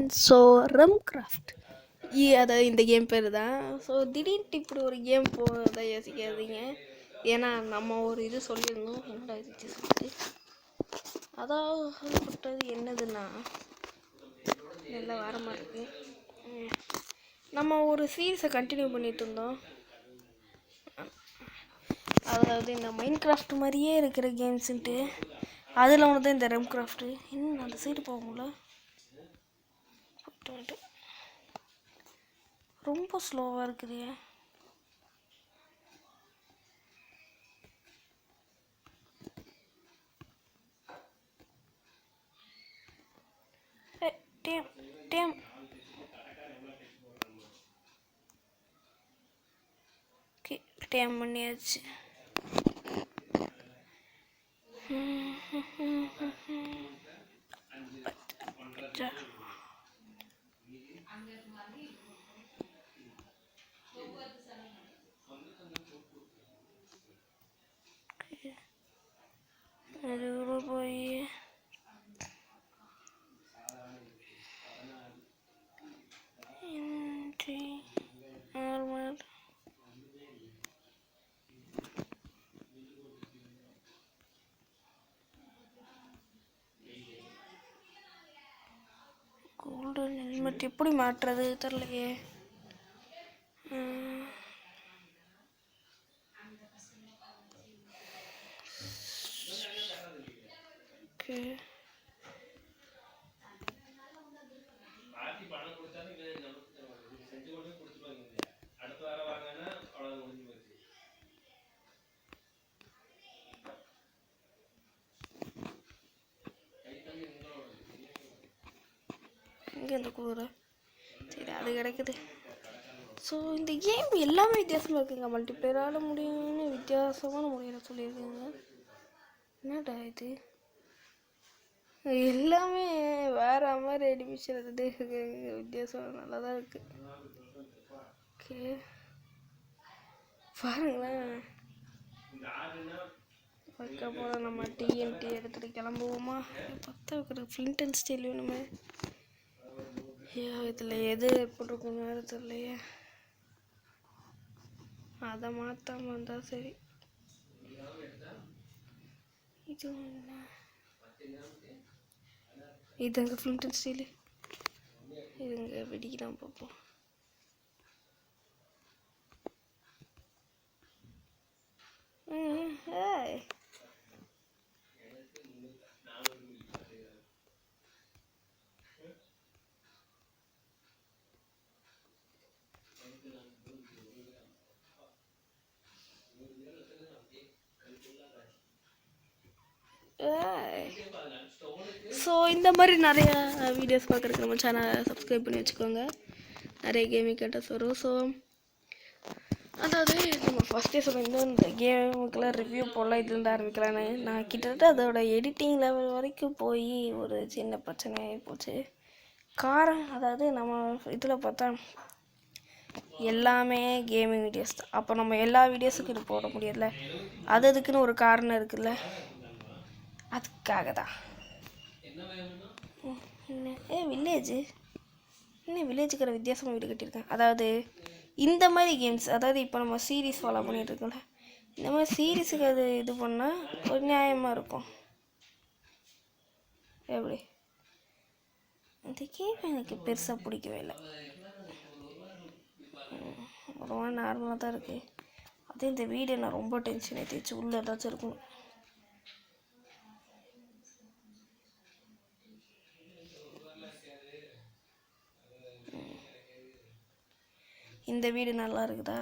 Friends. So ரம்கிராஃப்ட் அதாவது இந்த game பேர் தான். ஸோ திடீர்னு இப்படி ஒரு கேம் போதை யோசிக்காதீங்க. ஏன்னா நம்ம ஒரு இது சொல்லியிருந்தோம். என்னடா இது சொல்லிட்டு அதாவது என்னதுன்னா எல்லாம் வர மாதிரி இருக்கு. நம்ம ஒரு சீரீஸை கண்டினியூ பண்ணிட்டு இருந்தோம். அதாவது இந்த மைண்ட் கிராஃப்ட் மாதிரியே இருக்கிற கேம்ஸுன்ட்டு அதில் ஒன்று தான் இந்த ரம்கிராஃப்ட்டு. இன்னும் அந்த சைடு போக முடியல, ரொம்ப ஸ்லோவாக இருக்குது. டேம் ஓகே, டேம் பண்ணியாச்சு. அது போய் நார்மல் கோல்டன் ஹெல்மெட் எப்படி மாட்டுறது தெரியலையே. ஓகே, இங்கே இந்த குளிர சரி அது கிடைக்குது. ஸோ இந்த கேம் எல்லாமே வித்தியாசமாக இருக்குங்க. மல்டிப்ளேயரால் முடியும்னு வித்தியாசமான முறையில் சொல்லியிருக்குங்க. என்னடா இது எல்லாமே வேற மாதிரி அடிமிஷன் வித்தியாசம் நல்லா தான் இருக்குது. ஓகே பாருங்களேன். அதுக்கப்புறம் நம்ம டிஎன்டி எடுத்துகிட்டு கிளம்புவோமா? பற்ற வைக்கிற ஃப்ளிண்ட் அண்ட் ஸ்டீல் வேணுமே. ஐயோ இதில் எது போட்டிருக்கோன்னு வேறு தெரியலையே. அதை மாற்றாமல் இருந்தால் சரி. இது இதுங்க ஃப்ளிண்ட் அண்ட் ஸ்டீலு இதுங்க வெடிக்கலாம் பார்ப்போம். ஏய் ஸோ இந்த மாதிரி நிறைய வீடியோஸ் பார்க்குறதுக்கு நம்ம சேனலை சப்ஸ்கிரைப் பண்ணி வச்சுக்கோங்க. நிறைய கேமிங் கண்டென்ட்ஸ் வரும். ஸோ அதாவது நம்ம ஃபஸ்ட்டே சொல்லியிருந்தோம் இந்த கேமுக்கெல்லாம் ரிவ்யூ போடலாம் இதுலேருந்து ஆரம்பிக்கலான்னு. நான் கிட்டத்தட்ட அதோட எடிட்டிங் லெவல் வரைக்கும் போய் ஒரு சின்ன பிரச்சனையாகி போச்சு. காரணம் அதாவது நம்ம இதில் பார்த்தா எல்லாமே கேமிங் வீடியோஸ் தான். அப்போ நம்ம எல்லா வீடியோஸுக்கும் இது போட முடியல. அதுக்குன்னு ஒரு காரணம் இருக்குல்ல, அதுக்காக தான். வில்லேஜு இன்னும் வில்லேஜுக்கிற வித்தியாசமாக வீடு கட்டியிருக்கேன். அதாவது இந்த மாதிரி கேம்ஸ், அதாவது இப்போ நம்ம சீரீஸ் ஃபாலோ பண்ணிகிட்ருக்கோம்ல, இந்த மாதிரி சீரீஸுக்கு அது இது பண்ணால் ஒரு நியாயமாக இருக்கும். எப்படி இந்த கேம் எனக்கு பெருசாக பிடிக்கவே இல்லை. ரொம்ப நார்மலாக தான் இருக்குது. அதே இந்த வீடு நான் ரொம்ப டென்ஷன் ஏற்றிச்சு. உள்ளே ஏதாச்சும் இருக்கும். இந்த வீடு நல்லா இருக்குதா?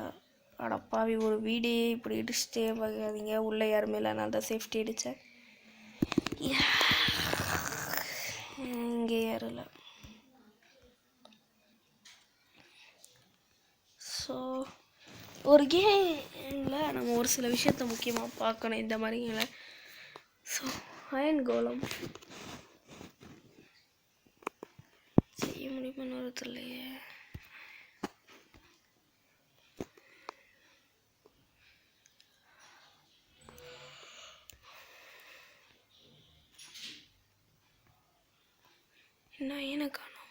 அடப்பாவி, ஒரு வீடே இப்படி இடிச்சுட்டே பார்க்காதீங்க. உள்ளே யாருமே இல்லை, நான் தான் சேஃப்டி அடித்தேன். இங்கே யாரும் இல்லை. ஸோ ஒரு கேமில் நம்ம ஒரு சில விஷயத்த முக்கியமாக பார்க்கணும் இந்த மாதிரிங்கள. ஸோ அயன் கோலம் செய்ய முடியுமான்னு வருது இல்லையே. என்ன காணும்?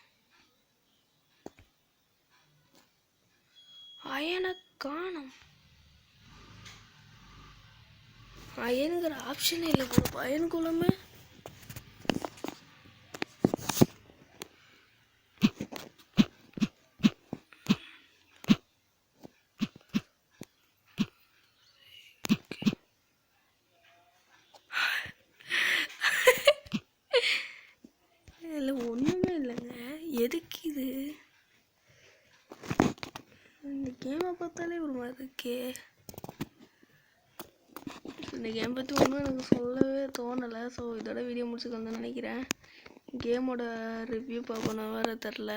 அயனை காணும். அயனுங்கிற ஆப்ஷனே இல்லை போல. அயனுக்குள்ளமே இல்லை ஒன்றுமே இல்லைங்க. எதுக்கு இது? இந்த கேமை பார்த்தாலே ஒரு மாதிரி இருக்கே. இந்த கேம் பற்றி ஒன்றும் எனக்கு சொல்லவே தோணலை. ஸோ இதோட வீடியோ முடிச்சுக்கணும்னு நினைக்கிறேன். கேமோட ரிவ்யூ பார்க்கணும் வேறு தெரில.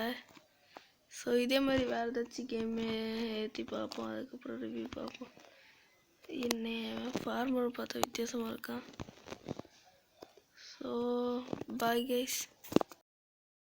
ஸோ இதே மாதிரி வேறு ஏதாச்சும் கேமு ஏற்றி பார்ப்போம். அதுக்கப்புறம் ரிவ்யூ பார்ப்போம். என்ன ஃபார்மர் பார்த்தா வித்தியாசமாக இருக்கான். So bye guys.